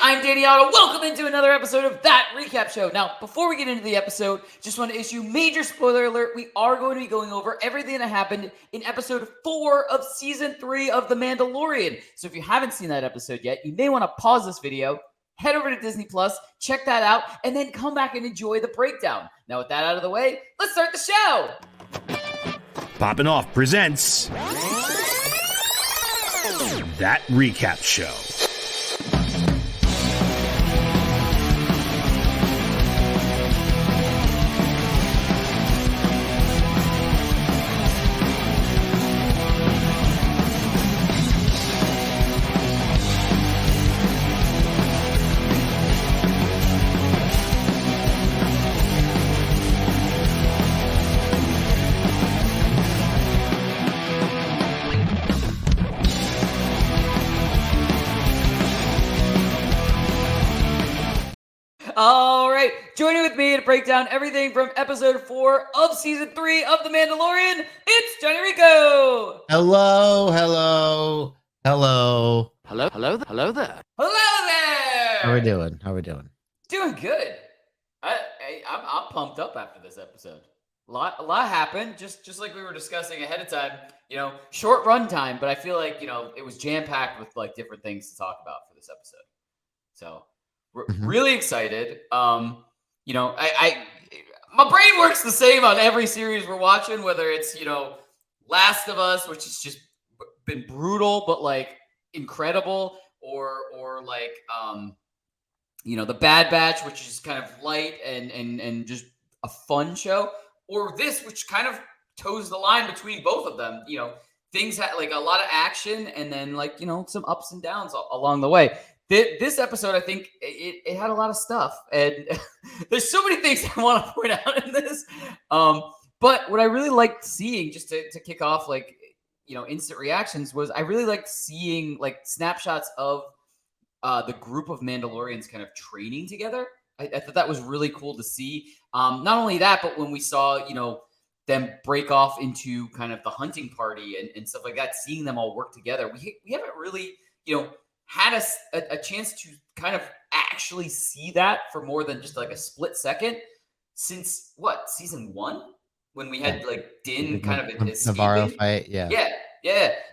I'm Danny Otto. Welcome into another episode of That Recap Show. Now, before we get into the episode, just want to issue major spoiler alert. We are going to be going over everything that happened in episode 4 of season 3 of The Mandalorian. So if you haven't seen that episode yet, you may want to pause this video, head over to Disney Plus, check that out, and then come back and enjoy the breakdown. Now, with that out of the way, let's start the show. Poppin' Off presents That Recap Show. All right, joining with me to break down everything from episode 4 of season 3 of The Mandalorian, it's Jon Jon Rico. Hello there. Hello there. How we doing? Doing good. I'm pumped up after this episode. A lot happened, just like we were discussing ahead of time. You know, short run time, but I feel like it was jam packed with like different things to talk about for this episode. So. Really excited. My brain works the same on every series we're watching, whether it's, Last of Us, which has just been brutal, but like incredible, or like, The Bad Batch, which is kind of light and just a fun show, or this, which kind of toes the line between both of them. Things had like a lot of action and then like, some ups and downs along the way. This episode, I think it had a lot of stuff, and there's so many things I want to point out in this. But what I really liked seeing, just to kick off, like, instant reactions, was I really liked seeing like snapshots of the group of Mandalorians kind of training together. I thought that was really cool to see. Not only that, but when we saw, them break off into kind of the hunting party and stuff like that, seeing them all work together, we haven't really, had a chance to kind of actually see that for more than just like a split second since season 1, when we had like Din kind of Navarro fight. Yeah.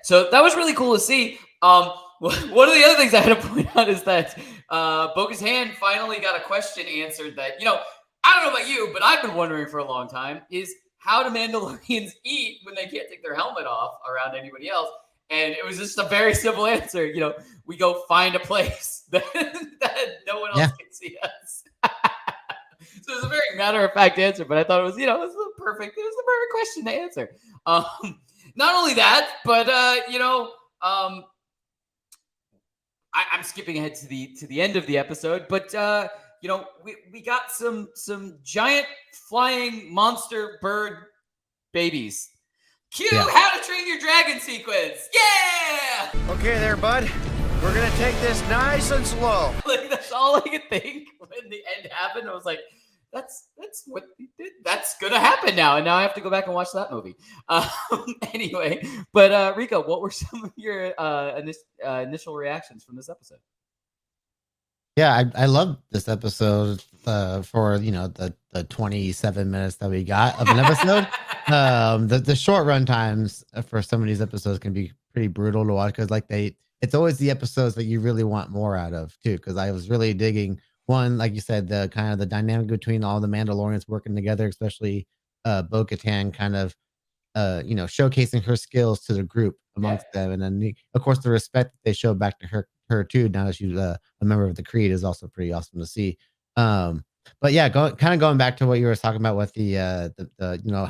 So that was really cool to see. One of the other things I had to point out is that Bo-Katan's hand finally got a question answered that, I don't know about you, but I've been wondering for a long time, is how do Mandalorians eat when they can't take their helmet off around anybody else? And it was just a very simple answer. We go find a place that no one else can see us. So it was a very matter-of-fact answer, but I thought it was, the perfect question to answer. Not only that, but I'm skipping ahead to the end of the episode, but we got some giant flying monster bird babies. Cue How to Train Your Dragon sequence. Yeah! Okay there, bud. We're going to take this nice and slow. Like, that's all I could think when the end happened. I was like, that's what he did. That's going to happen now. And now I have to go back and watch that movie. Anyway, but Rico, what were some of your initial reactions from this episode? Yeah, I love this episode for the 27 minutes that we got of an episode. The short run times for some of these episodes can be pretty brutal to watch because it's always the episodes that you really want more out of too. Because I was really digging one, like you said, the kind of the dynamic between all the Mandalorians working together, especially Bo-Katan kind of showcasing her skills to the group amongst them, and then of course the respect that they show back to her too. Now that she's a member of the Creed is also pretty awesome to see. But yeah, going back to what you were talking about with the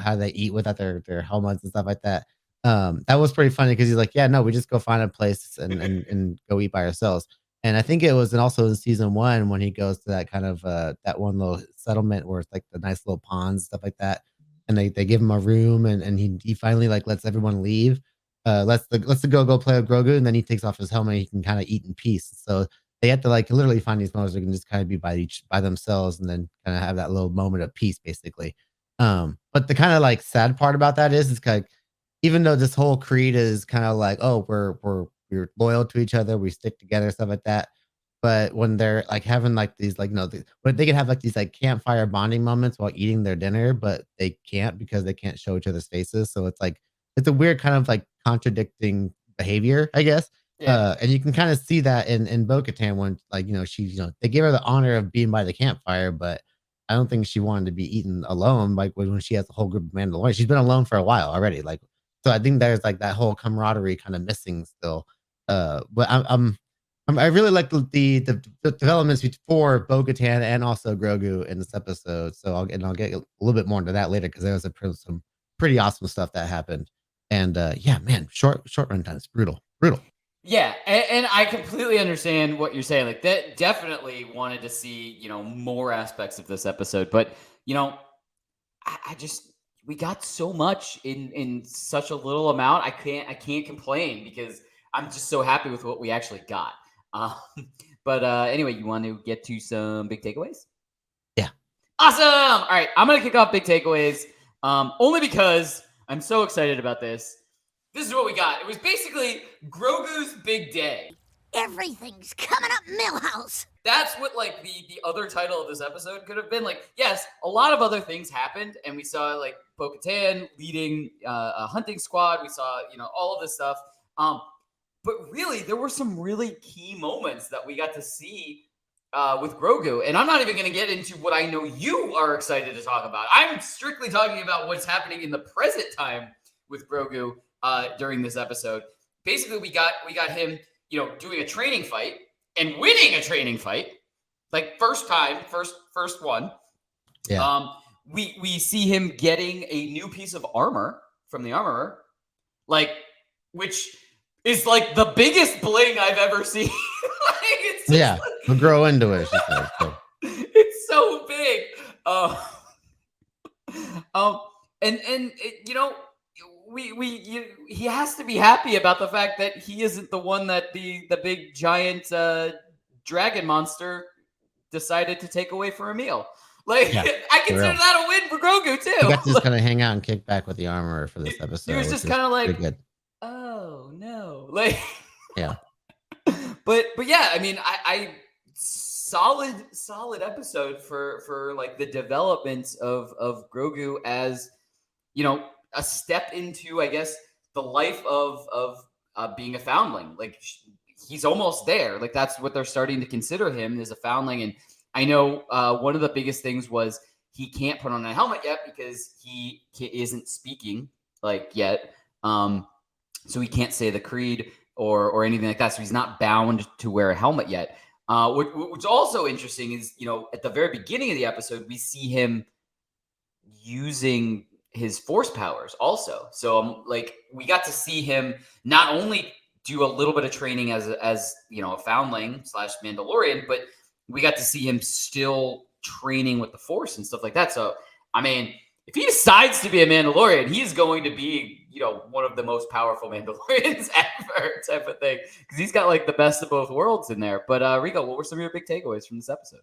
how they eat without their helmets and stuff like that. That was pretty funny because he's like, yeah, no, we just go find a place and go eat by ourselves. And I think it was also in season 1 when he goes to that kind of that one little settlement where it's like the nice little ponds, stuff like that. And they give him a room and he finally like lets everyone leave. Lets the go play with Grogu, and then he takes off his helmet and he can kind of eat in peace. So they have to like literally find these moments where they can just kind of be by themselves and then kind of have that little moment of peace, basically. But the kind of like sad part about that is it's like, even though this whole creed is kind of like, oh, we're loyal to each other, we stick together, stuff like that. but when they're like having like these like but they can have like these like campfire bonding moments while eating their dinner, but they can't because they can't show each other's faces. So it's like it's a weird kind of like contradicting behavior, I guess. Yeah. And you can kind of see that in Bo-Katan when like she they gave her the honor of being by the campfire, but I don't think she wanted to be eaten alone. Like when she has a whole group of Mandalorians, she's been alone for a while already. Like so, I think there's like that whole camaraderie kind of missing still. But I really like the developments for Bo-Katan and also Grogu in this episode. So I'll get a little bit more into that later because there was some pretty awesome stuff that happened. And yeah, man, short run times, brutal. Yeah, and I completely understand what you're saying. Like that, definitely wanted to see more aspects of this episode, but I just we got so much in such a little amount. I can't complain because I'm just so happy with what we actually got. Um, but anyway, you want to get to some big takeaways? Yeah. Awesome. All right, I'm gonna kick off big takeaways. Only because I'm so excited about this. This is what we got. It was basically Grogu's big day. Everything's coming up, Millhouse. That's what like the other title of this episode could have been. Like, yes, a lot of other things happened, and we saw like Bo-Katan leading a hunting squad. We saw all of this stuff. But really, there were some really key moments that we got to see with Grogu, and I'm not even going to get into what I know you are excited to talk about. I'm strictly talking about what's happening in the present time with Grogu during this episode. Basically, we got him, doing a training fight and winning a training fight, like first one. Yeah. We see him getting a new piece of armor from the armorer, like which is like the biggest bling I've ever seen. Like, it's just Yeah, we'll grow into it. She said, so. It's so big. And he has to be happy about the fact that he isn't the one that the big giant dragon monster decided to take away for a meal. Like, yeah, I consider that a win for Grogu too. He got to just kind of hang out and kick back with the armorer for this episode. He was just kind of like, good. Oh no, like yeah. But yeah, I mean, I solid episode for like the development of Grogu as a step into, I guess, the life of being a foundling. Like he's almost there. Like that's what they're starting to consider him as a foundling. And I know one of the biggest things was he can't put on a helmet yet because he isn't speaking like yet. So he can't say the creed or anything like that. So he's not bound to wear a helmet yet. What's also interesting is, at the very beginning of the episode, we see him using his force powers also. So like we got to see him not only do a little bit of training as a foundling / Mandalorian, but we got to see him still training with the force and stuff like that. So, I mean, if he decides to be a Mandalorian, he's going to be, one of the most powerful Mandalorians ever, type of thing. Because he's got like the best of both worlds in there. But Rico, what were some of your big takeaways from this episode?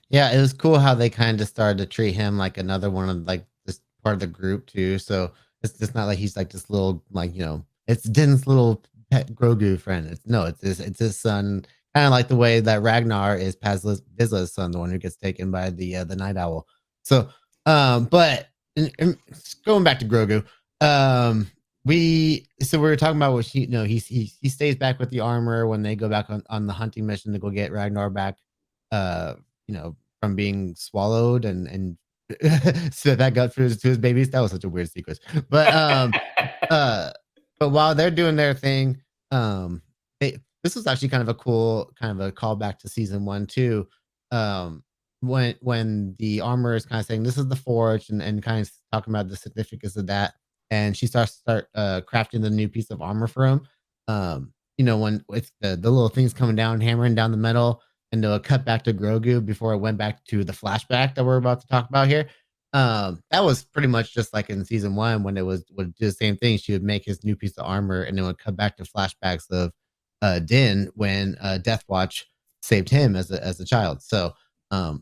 Yeah, it was cool how they kind of started to treat him like another one of like this part of the group too. So it's just not like he's like this little like it's Din's little pet Grogu friend. It's his son. Kind of like the way that Ragnar is Vizsla's son, the one who gets taken by the Night Owl. So, but going back to Grogu, we were talking about what he stays back with the armor when they go back on the hunting mission to go get Ragnar back, from being swallowed and so that got to his babies. That was such a weird sequence. But but while they're doing their thing, this was actually kind of a cool kind of a callback to season 1 too. When the armor is kind of saying this is the forge and kind of talking about the significance of that, and she starts crafting the new piece of armor for him. When it's the little things coming down, hammering down the metal, and they'll cut back to Grogu before it went back to the flashback that we're about to talk about here. That was pretty much just like in season 1 when would do the same thing. She would make his new piece of armor, and it would cut back to flashbacks of Din when Death Watch saved him as a child. So I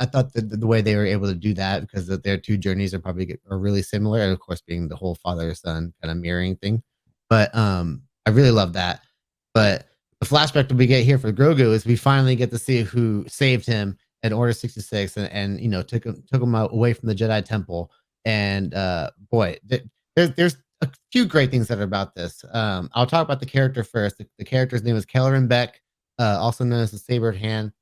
thought the way they were able to do that, because their two journeys are really similar, and of course being the whole father son kind of mirroring thing. But I really love that. But the flashback that we get here for Grogu is we finally get to see who saved him at Order 66 and took him away from the Jedi Temple. And boy, there's a few great things that are about this. I'll talk about the character first. The character's name is Kelleran Beck, also known as the Sabered Hand.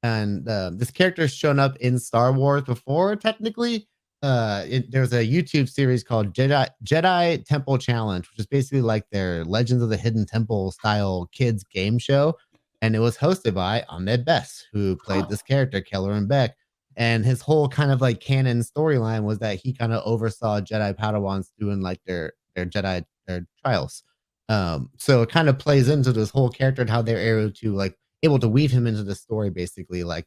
And this character has shown up in Star Wars before, technically. There's a YouTube series called Jedi Temple Challenge, which is basically like their Legends of the Hidden Temple style kids game show. And it was hosted by Ahmed Best, who played this character, Kelleran Beck. And his whole kind of like canon storyline was that he kind of oversaw Jedi Padawans doing like their Jedi their trials. So it kind of plays into this whole character and how they're able to weave him into the story, basically. Like,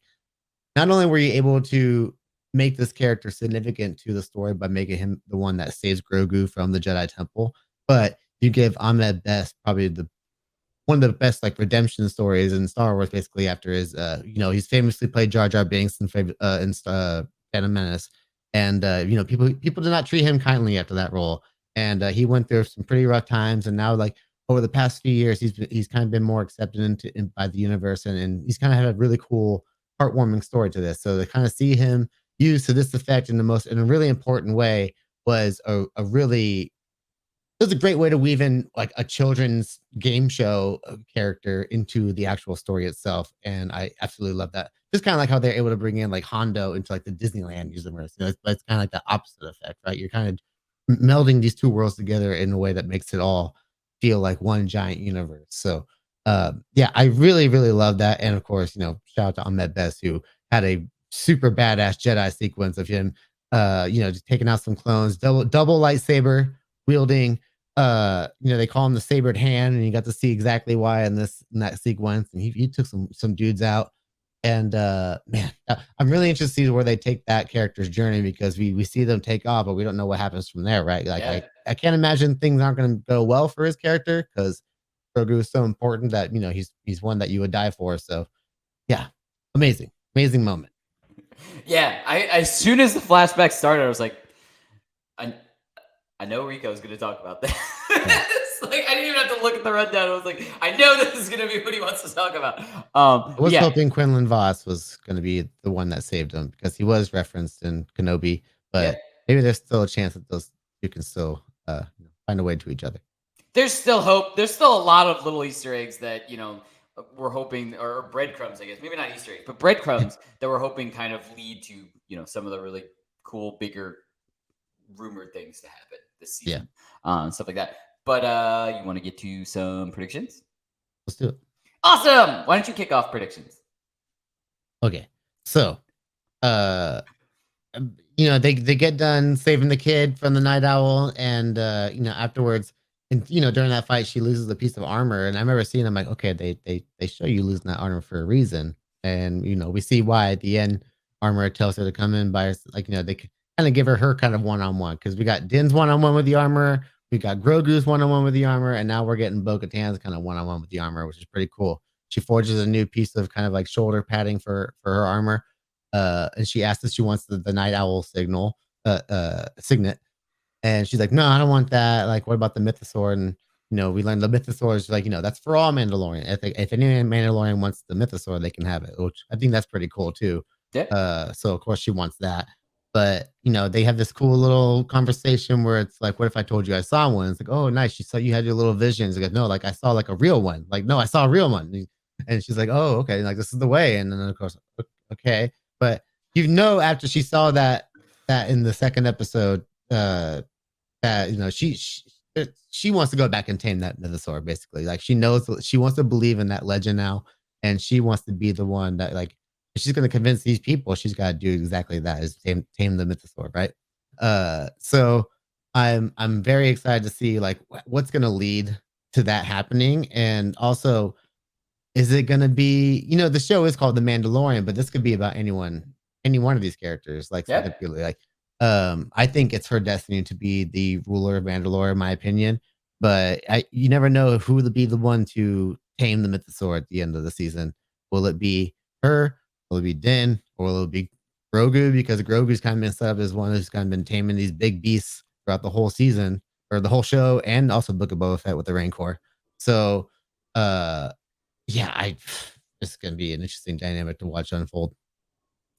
not only were you able to make this character significant to the story by making him the one that saves Grogu from the Jedi Temple, but you give Ahmed Best probably one of the best like redemption stories in Star Wars, basically after his he's famously played Jar Jar Binks in Phantom Menace, and people did not treat him kindly after that role, and he went through some pretty rough times, and now like over the past few years he's kind of been more accepted by the universe, and he's kind of had a really cool heartwarming story to this. So to kind of see him used to this effect in a really important way was a really it was a great way to weave in like a children's game show character into the actual story itself, and I absolutely love that. Just kind of like how they're able to bring in like Hondo into like the Disneyland universe. It's kind of like the opposite effect, right? You're kind of melding these two worlds together in a way that makes it all feel like one giant universe. So yeah, I really really love that. And of course, shout out to Ahmed Best, who had a super badass Jedi sequence of him just taking out some clones, double lightsaber wielding. They call him the Sabered Hand, and you got to see exactly why in that sequence. And he took some dudes out. And man, I'm really interested to see where they take that character's journey, because we see them take off, but we don't know what happens from there, right? Like I can't imagine things aren't going to go well for his character, because Grogu is so important that he's one that you would die for. So yeah, amazing moment. Yeah, I as soon as the flashback started, I was like, I know Rico's going to talk about that. It's like, I didn't even have to look at the rundown. I was like, I know this is going to be what he wants to talk about. I was hoping Quinlan Voss was going to be the one that saved him, because he was referenced in Kenobi, but maybe there's still a chance that those two can still find a way to each other. There's still hope. There's still a lot of little Easter eggs that, we're hoping, or breadcrumbs, I guess. Maybe not Easter eggs, but breadcrumbs that we're hoping kind of lead to, some of the really cool, bigger rumored things to happen this season. Stuff like that. But you want to get to some predictions? Let's do it. Awesome. Why don't you kick off predictions? Okay. So, they get done saving the kid from the Night Owl, and afterwards, and during that fight, she loses a piece of armor, and I remember seeing them like, okay, they show you losing that armor for a reason, and we see why at the end. Armor tells her to come in by they kind of give her kind of one-on-one, because we got Din's one-on-one with the armor, we got Grogu's one-on-one with the armor, and now we're getting Bo-Katan's kind of one-on-one with the armor, which is pretty cool. She forges a new piece of kind of like shoulder padding for her armor, and she asks if she wants the Night Owl signet, and she's like, no, I don't want that. Like, what about the Mythosaur? And we learned the Mythosaur is like, that's for all Mandalorian. If any Mandalorian wants the Mythosaur, they can have it, which I think that's pretty cool too. Yeah. So of course she wants that, but they have this cool little conversation where it's like, what if I told you I saw one? It's like, oh, nice, you saw, you had your little visions. Like, no, like I saw like a real one. Like, no, I saw a real one. And she's like, oh, okay, like this is the way. And then of course, okay, but after she saw that in the second episode, that she wants to go back and tame that Mythosaur, basically. Like, she knows she wants to believe in that legend now, and she wants to be the one that, like, if she's going to convince these people, she's got to do exactly that, is tame the Mythosaur, right? So I'm very excited to see like what's going to lead to that happening, and also, is it going to be, the show is called The Mandalorian, but this could be about any one of these characters, like specifically, like. I think it's her destiny to be the ruler of Mandalore, in my opinion. But you never know who will be the one to tame the Mythosaur at the end of the season. Will it be her? Will it be Din? Or will it be Grogu? Because Grogu's kind of been set up as one who's kind of been taming these big beasts throughout the whole season, or the whole show, and also Book of Boba Fett with the Rancor. So, Yeah, it's gonna be an interesting dynamic to watch unfold.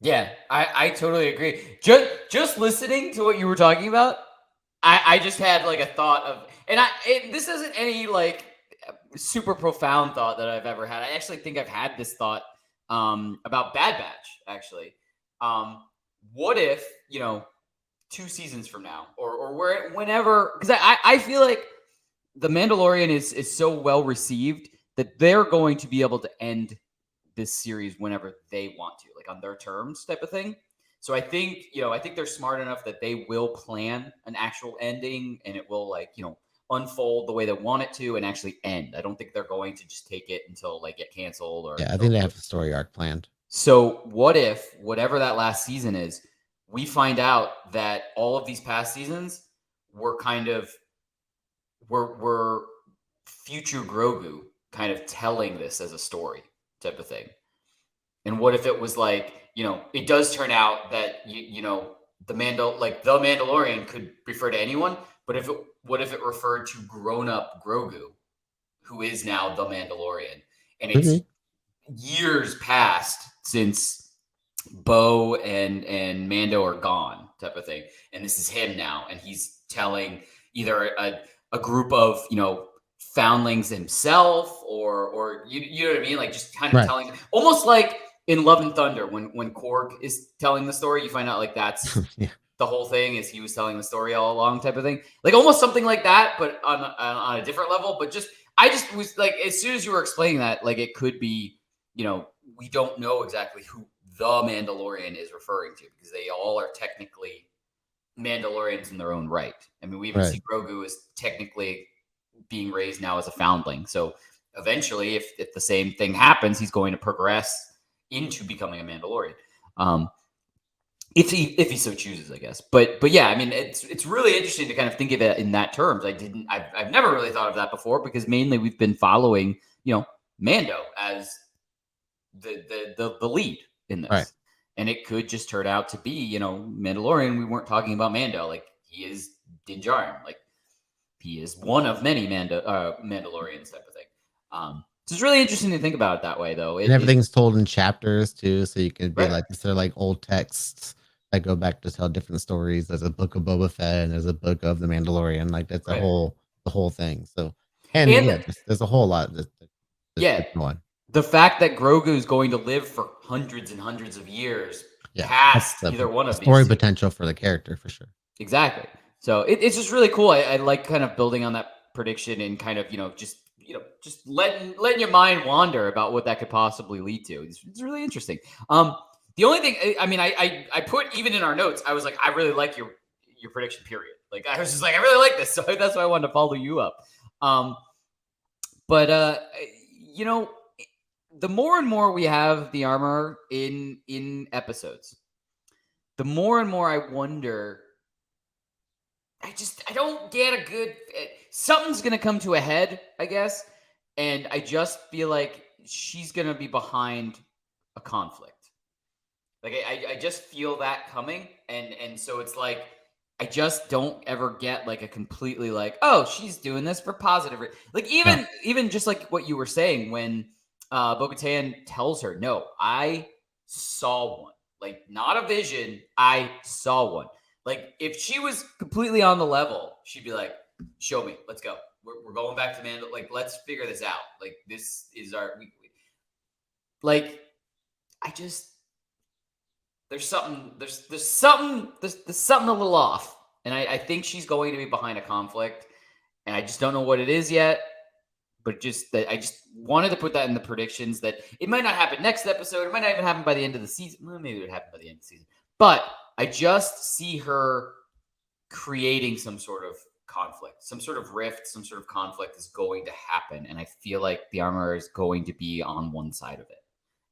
Yeah, I totally agree. Just listening to what you were talking about, I just had like a thought of, and this isn't any like super profound thought that I've ever had. I actually think I've had this thought about Bad Batch. Actually, um, what if 2 seasons from now, or whenever, because I feel like the Mandalorian is so well received that they're going to be able to end this series whenever they want to, like on their terms, type of thing. So I think they're smart enough that they will plan an actual ending, and it will unfold the way they want it to and actually end. I don't think they're going to just take it until like get canceled or. Yeah, I think they have a story arc planned. So what if whatever that last season is, we find out that all of these past seasons were kind of were future Grogu kind of telling this as a story type of thing. And what if it was like, it does turn out that the Mandalorian could refer to anyone, but what if it referred to grown up Grogu, who is now the Mandalorian, and it's years past since Bo and Mando are gone, type of thing, and this is him now, and he's telling either a group of foundlings himself, or you know what I mean, like just kind of telling, almost like in Love and Thunder when Korg is telling the story, you find out like that's the whole thing is he was telling the story all along, type of thing, like almost something like that, but on a different level. But I just was like, as soon as you were explaining that, like it could be, we don't know exactly who the Mandalorian is referring to, because they all are technically Mandalorians in their own right. I mean, we even see Grogu is technically being raised now as a foundling. So eventually, if the same thing happens, he's going to progress into becoming a Mandalorian. If he so chooses, I guess. But yeah, I mean, it's really interesting to kind of think of it in that terms. I've never really thought of that before, because mainly we've been following, Mando as the lead in this. And it could just turn out to be, Mandalorian. We weren't talking about Mando. Like, he is Din Djarin. Like, he is one of many Mandalorians, type of thing. So it's really interesting to think about it that way, though. And everything's told in chapters too, so you can be like, instead of like old texts that go back to tell different stories. There's a book of Boba Fett and there's a book of the Mandalorian. Like that's the whole thing. So there's a whole lot. The fact that Grogu is going to live for hundreds and hundreds of years past either one of these. Story potential for the character, for sure. Exactly. So it's just really cool. I like kind of building on that prediction and kind of, just letting your mind wander about what that could possibly lead to. It's really interesting. The only thing, I mean, I put, even in our notes, I was like, I really like your prediction, period. Like, I was just like, I really like this. So that's why I wanted to follow you up. But the more and more we have the armor in episodes, the more and more I wonder, I don't get a good, something's going to come to a head, I guess. And I just feel like she's going to be behind a conflict. Like, I just feel that coming. And so it's like, I just don't ever get like a completely like, oh, she's doing this for positive. Like, even just like what you were saying when Bo-Katan tells her, no, I saw one. Like, not a vision. I saw one. Like, if she was completely on the level, she'd be like, show me. Let's go. We're going back to Mando. Like, let's figure this out. Like, this is our... Like, there's something a little off. And I think she's going to be behind a conflict. And I just don't know what it is yet. But I just wanted to put that in the predictions, that it might not happen next episode. It might not even happen by the end of the season. Well, maybe it would happen by the end of the season. But I just see her creating some sort of conflict, some sort of rift, some sort of conflict is going to happen. And I feel like the armor is going to be on one side of it.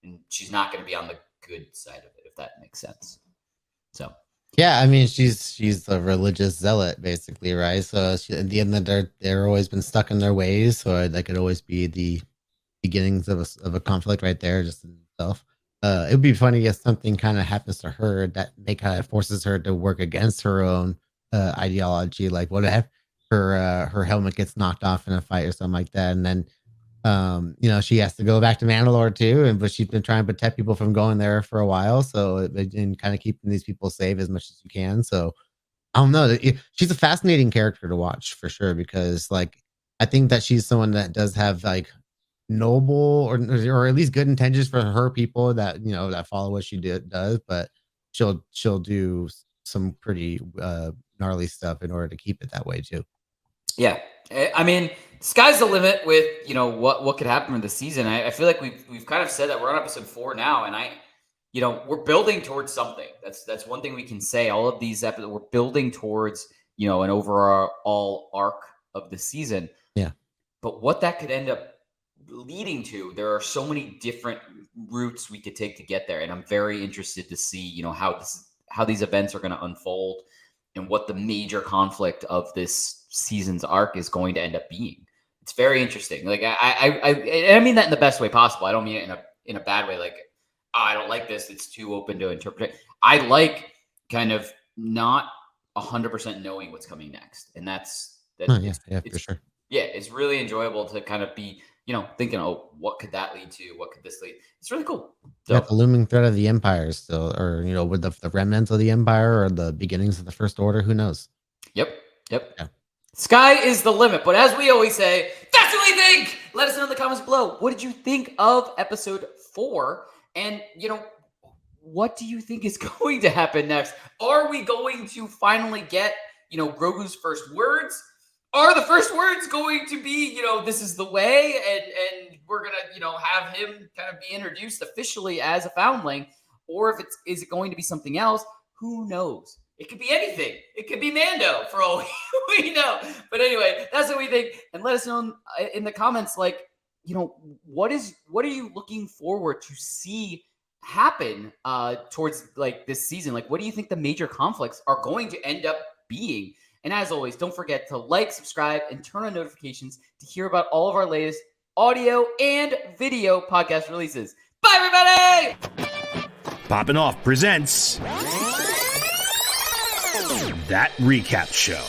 And she's not going to be on the good side of it, if that makes sense. So... Yeah, I mean, she's a religious zealot, basically, right? So at the end, they're always been stuck in their ways, so that could always be the beginnings of a conflict right there, just in itself. It would be funny if something kind of happens to her that they kind of forces her to work against her own ideology. Like, what if her helmet gets knocked off in a fight or something like that, and then She has to go back to Mandalore too, but she's been trying to protect people from going there for a while. So and kind of keeping these people safe as much as you can. So I don't know. She's a fascinating character to watch for sure because like I think that she's someone that does have like noble or at least good intentions for her people that that follow what she does, but she'll do some pretty gnarly stuff in order to keep it that way too. Yeah, I mean, sky's the limit with what could happen in the season. I feel like we've kind of said that we're on episode 4 now, and we're building towards something. That's one thing we can say. All of these episodes, we're building towards an overall arc of the season. Yeah, but what that could end up leading to, there are so many different routes we could take to get there, and I'm very interested to see how these events are going to unfold and what the major conflict of this season's arc is going to end up being. It's very interesting. Like I mean that in the best way possible. I don't mean it in a bad way. Like, I don't like this. It's too open to interpret. I like kind of not 100% knowing what's coming next, and that's for sure. Yeah, it's really enjoyable to kind of be thinking, oh, what could that lead to? What could this lead? It's really cool. So, the looming threat of the Empire still, or with the remnants of the Empire or the beginnings of the First Order. Who knows? Yep. Yeah. Sky is the limit. But as we always say, that's what we think. Let us know in the comments below. What did you think of episode 4? And what do you think is going to happen next? Are we going to finally get Grogu's first words? Are the first words going to be, this is the way, and we're going to, have him kind of be introduced officially as a foundling? Or is it going to be something else? Who knows? It could be anything. It could be Mando for all we know. But anyway, that's what we think. And let us know in the comments, like, what are you looking forward to see happen towards like this season? Like, what do you think the major conflicts are going to end up being? And as always, don't forget to like, subscribe, and turn on notifications to hear about all of our latest audio and video podcast releases. Bye, everybody! Popping Off presents That Recap Show.